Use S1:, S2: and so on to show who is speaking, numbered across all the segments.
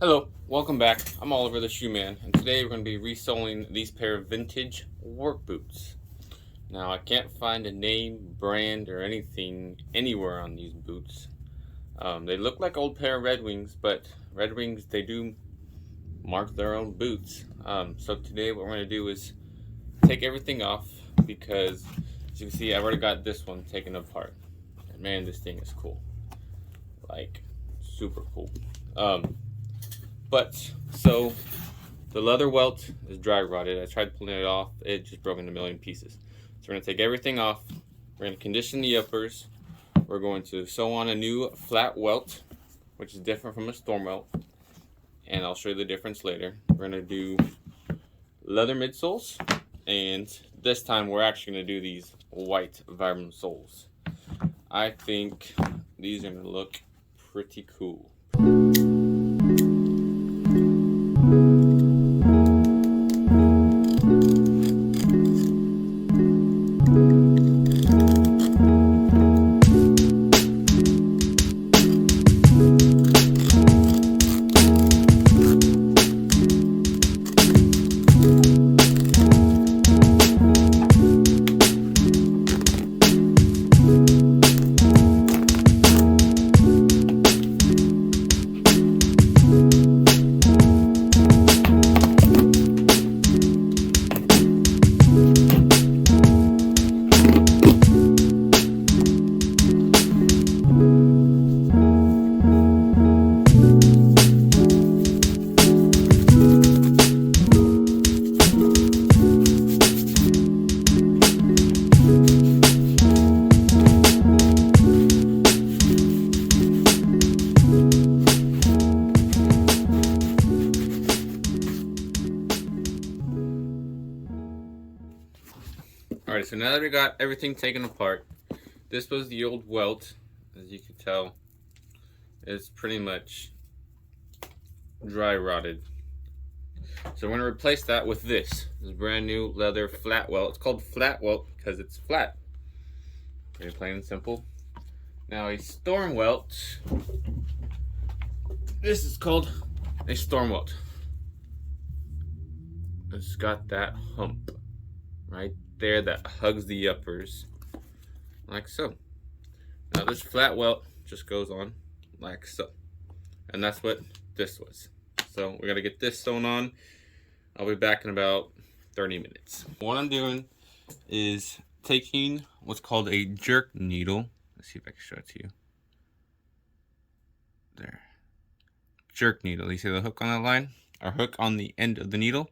S1: Hello, welcome back. I'm Oliver the Shoe Man, and today we're going to be reselling these pair of vintage work boots. Now, I can't find a name, brand, or anything anywhere on these boots. They look like old pair of Red Wings, but Red Wings, they do mark their own boots. So today what we're going to do is take everything off because, as you can see, I've already got this one taken apart. And man, this thing is cool. Like, super cool. Um, so the leather welt is dry rotted. I tried pulling it off. It just broke into a million pieces. So we're going to take everything off. We're going to condition the uppers. We're going to sew on a new flat welt, which is different from a storm welt. And I'll show you the difference later. We're going to do leather midsoles. And this time we're actually going to do these white vibram soles. I think these are going to look pretty cool. Alright, so now that we got everything taken apart, this was the old welt. As you can tell, it's pretty much dry rotted. So we're going to replace that with this brand new leather flat welt. It's called flat welt because it's flat. Pretty plain and simple. Now a storm welt, this is called a storm welt. It's got that hump right there that hugs the uppers like so. Now this flat welt just goes on like so, and that's what this was. So we're gonna get this sewn on. I'll be back in about 30 minutes. What I'm doing is taking what's called a jerk needle. Let's see if I can show it to you. There, jerk needle. You see the hook on that line, or hook on the end of the needle?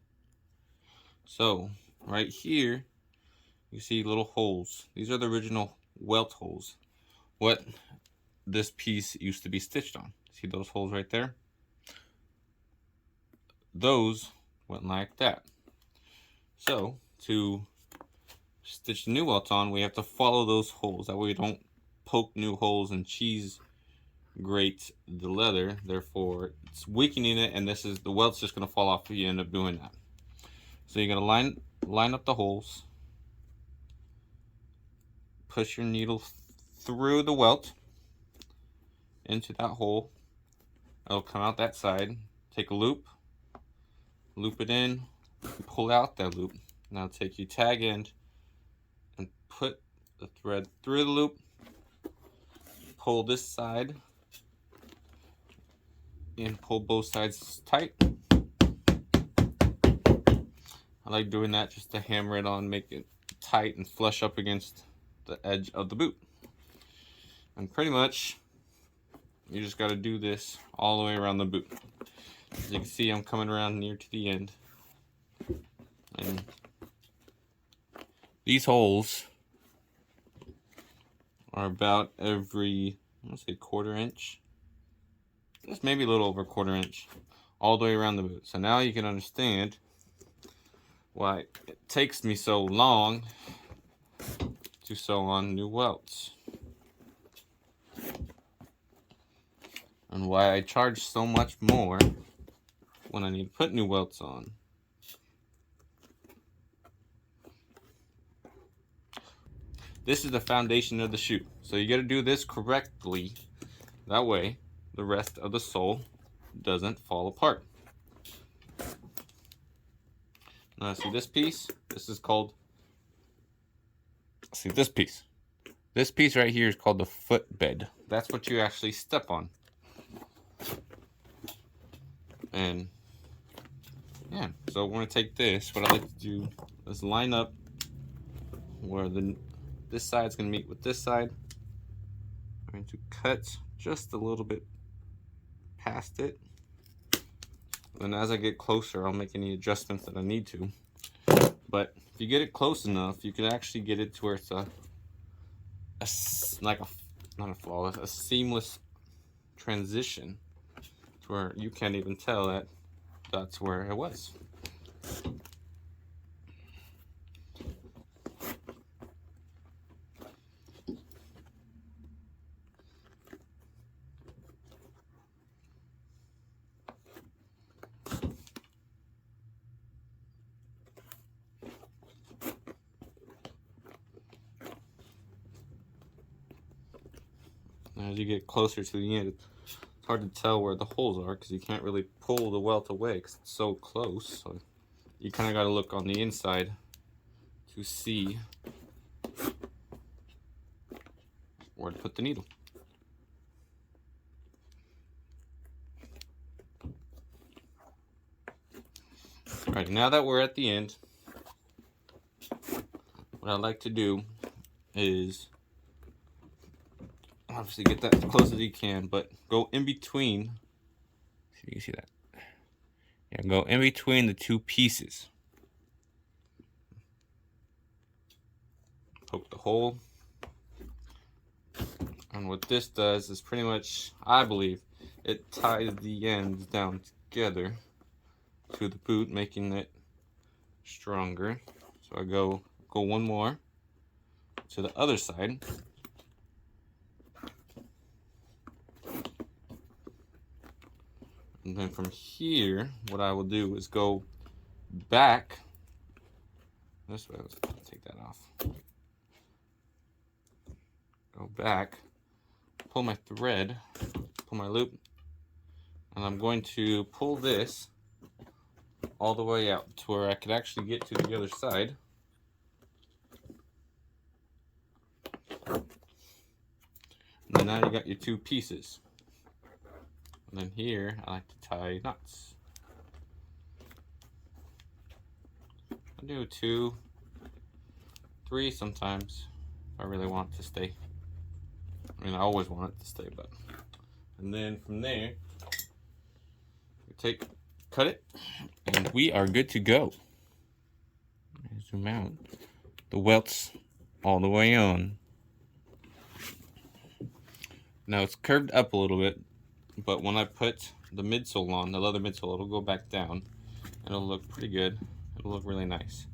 S1: So right here you see little holes. These are the original welt holes. What this piece used to be stitched on. See those holes right there? Those went like that. So to stitch the new welt on, we have to follow those holes. That way we don't poke new holes and cheese grate the leather. Therefore, it's weakening it, and this is the welt's just gonna fall off if you end up doing that. So you're gonna line up the holes. Push your needle through the welt into that hole. It'll come out that side. Take a loop, loop it in, pull out that loop. Now take your tag end and put the thread through the loop. Pull this side and pull both sides tight. I like doing that just to hammer it on, make it tight and flush up against the edge of the boot. And pretty much you just got to do this all the way around the boot. As you can see, I'm coming around near to the end, and these holes are about every, I'm gonna say, 1/4 inch, just maybe a little over 1/4 inch, all the way around the boot. So now you can understand why it takes me so long to sew on new welts, and why I charge so much more when I need to put new welts on. This is the foundation of the shoe, so you got to do this correctly. That way the rest of the sole doesn't fall apart. Now see this piece? This is called, see this piece? This piece right here is called the footbed. That's what you actually step on. And yeah, so we're gonna take this. What I like to do is line up where this side's gonna meet with this side. I'm going to cut just a little bit past it. And as I get closer, I'll make any adjustments that I need to. But if you get it close enough, you can actually get it to where it's not a flawless, a seamless transition to where you can't even tell that that's where it was. As you get closer to the end, it's hard to tell where the holes are because you can't really pull the welt away because it's so close. So you kind of got to look on the inside to see where to put the needle. Alright, now that we're at the end, what I like to do is obviously get that as close as you can, but go in between. See if you can see that. Yeah, go in between the two pieces. Poke the hole. And what this does is pretty much, I believe, it ties the ends down together to the boot, making it stronger. So I go one more to the other side. And then from here, what I will do is go back this way. Let's take that off. Go back, pull my thread, pull my loop, and I'm going to pull this all the way out to where I could actually get to the other side. And then now you got your two pieces. And then here, I like to tie knots. I do 2, 3 sometimes if I really want it to stay. I mean, I always want it to stay, but. And then from there, we cut it, and we are good to go. Zoom out. The welt's all the way on. Now it's curved up a little bit, but when I put the midsole on, the leather midsole, it'll go back down, and it'll look pretty good. It'll look really nice.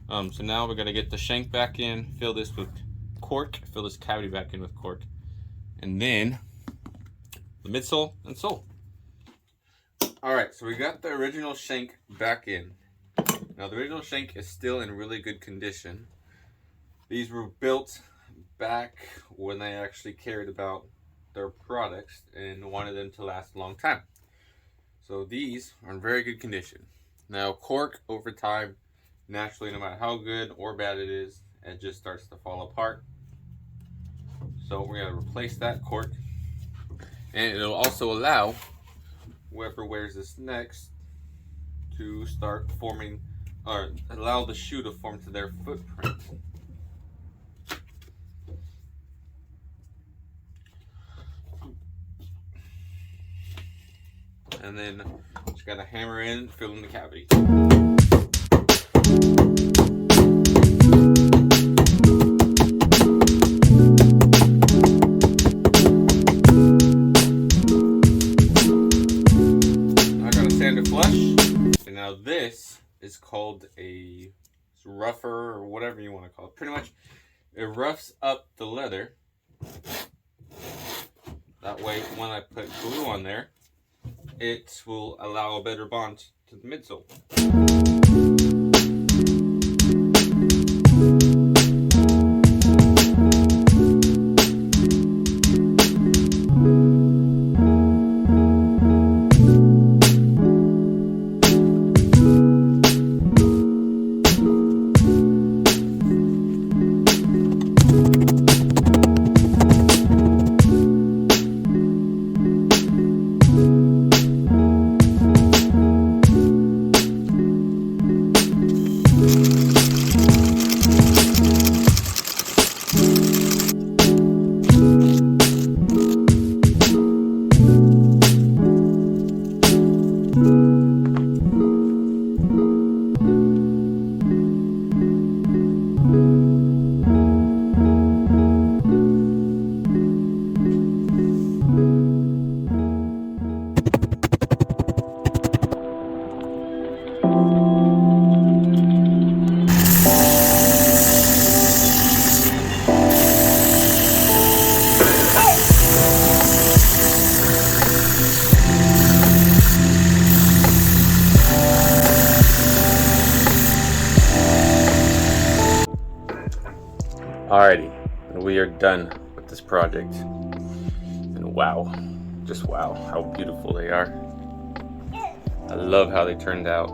S1: So now we're gonna get the shank back in, fill this with cork, fill this cavity back in with cork, and then the midsole and sole. Alright, so we got the original shank back in. Now the original shank is still in really good condition. These were built back when they actually cared about their products and wanted them to last a long time. So these are in very good condition. Now cork over time, naturally, no matter how good or bad it is, it just starts to fall apart. So we're going to replace that cork, and it'll also allow whoever wears this next to start forming, or allow the shoe to form to their footprint. And then just got to hammer in, fill in the cavity. Now this is called a rougher, or whatever you want to call it. Pretty much it roughs up the leather. That way when I put glue on there, it will allow a better bond to the midsole. Alrighty, we are done with this project. And wow, just wow, how beautiful they are. I love how they turned out.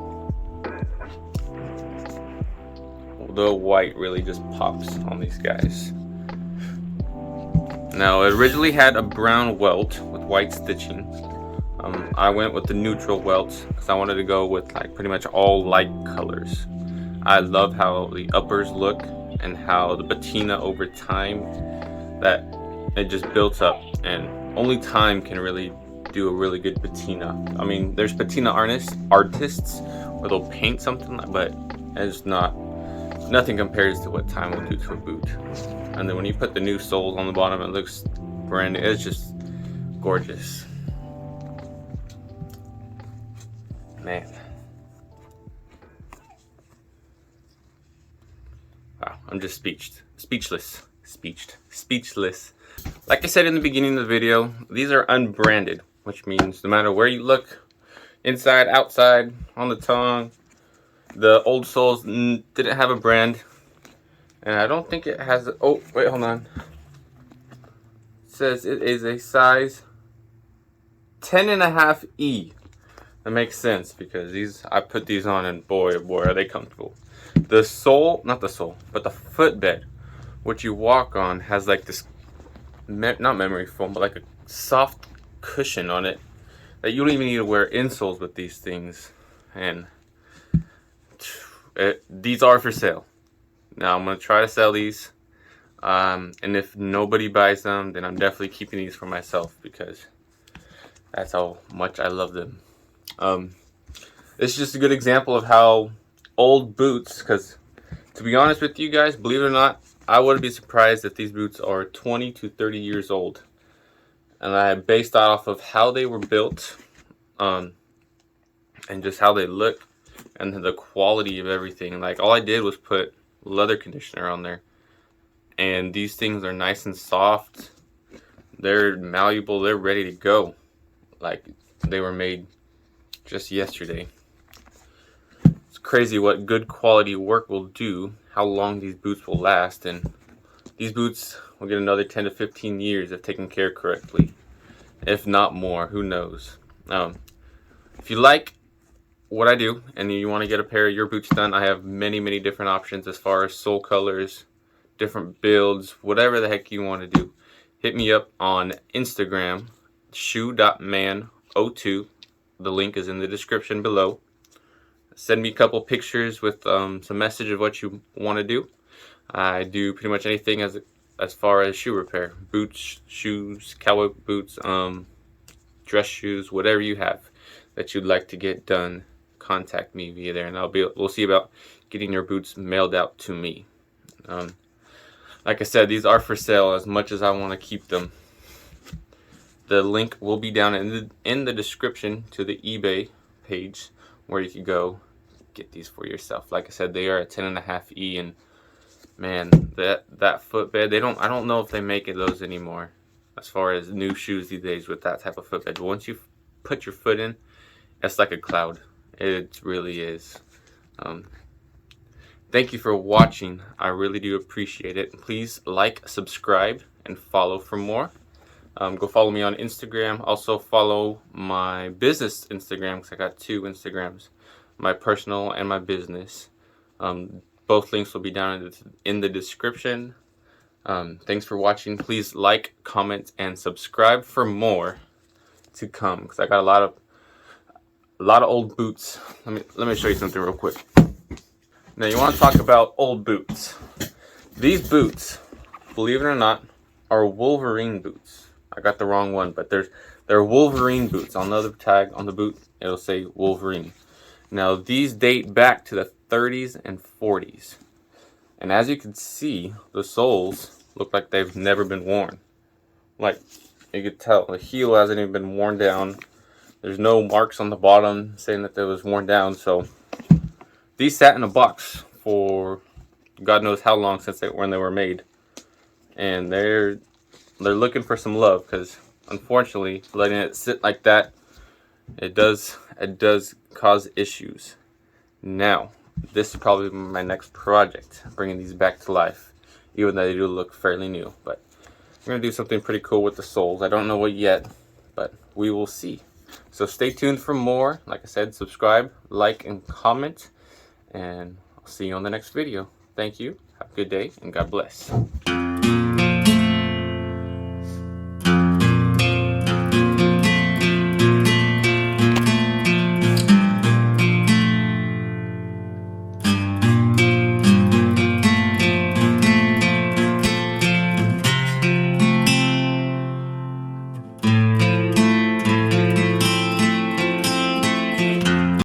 S1: The white really just pops on these guys. Now, it originally had a brown welt with white stitching. I went with the neutral welt because I wanted to go with like pretty much all light colors. I love how the uppers look and how the patina over time, that it just built up, and only time can really do a really good patina. I mean, there's patina artists where they'll paint something, but it's nothing compares to what time will do to a boot. And then when you put the new soles on the bottom, it looks brand new. It's just gorgeous, man. Wow, I'm just speechless. Like I said in the beginning of the video, these are unbranded, which means no matter where you look, inside, outside, on the tongue, the old soles didn't have a brand. And I don't think it has, oh, wait, hold on. It says it is a size 10.5 E. That makes sense because I put these on and boy, oh boy, are they comfortable. The sole, not the sole, but the footbed, which you walk on, has like this, not memory foam, but like a soft cushion on it that you don't even need to wear insoles with these things. And these are for sale. Now I'm going to try to sell these. And if nobody buys them, then I'm definitely keeping these for myself because that's how much I love them. It's just a good example of how old boots, because to be honest with you guys, believe it or not, I wouldn't be surprised if these boots are 20 to 30 years old. And I based off of how they were built, and just how they look and the quality of everything. Like, all I did was put leather conditioner on there, and these things are nice and soft. They're malleable, they're ready to go, like they were made just yesterday. It's crazy what good quality work will do, how long these boots will last, and these boots will get another 10 to 15 years if taken care correctly, if not more, who knows. If you like what I do and you want to get a pair of your boots done, I have many different options as far as sole colors, different builds, whatever the heck you want to do. Hit me up on Instagram, shoe.man02. The link is in the description below. Send me a couple pictures with some message of what you want to do. I do pretty much anything as far as shoe repair, boots, shoes, cowboy boots, dress shoes, whatever you have that you'd like to get done. Contact me via there, and we'll see about getting your boots mailed out to me. Like I said, these are for sale as much as I want to keep them. The link will be down in the description to the eBay page where you can go get these for yourself. Like I said, they are a 10.5 E, and man, that footbed, I don't know if they make those anymore as far as new shoes these days with that type of footbed. But once you put your foot in, it's like a cloud. It really is. Thank you for watching. I really do appreciate it. Please like, subscribe, and follow for more. Go follow me on Instagram. Also follow my business Instagram, because I got 2 Instagrams, my personal and my business. Both links will be down in the description. Thanks for watching. Please like, comment, and subscribe for more to come, because I got a lot of old boots. Let me show you something real quick. Now, you want to talk about old boots. These boots, believe it or not, are Wolverine boots. I got the wrong one, but they're They're Wolverine boots. On the other tag on the boot, it'll say Wolverine. Now, these date back to the 30s and 40s. And as you can see, the soles look like they've never been worn. Like, you could tell the heel hasn't even been worn down. There's no marks on the bottom saying that it was worn down. So these sat in a box for God knows how long since when they were made, and they're looking for some love, because unfortunately letting it sit like that, it does cause issues. Now, this is probably my next project, bringing these back to life, even though they do look fairly new. But I'm going to do something pretty cool with the soles. I don't know what yet, but we will see. So stay tuned for more. Like I said, subscribe, like, and comment, and I'll see you on the next video. Thank you. Have a good day, and God bless.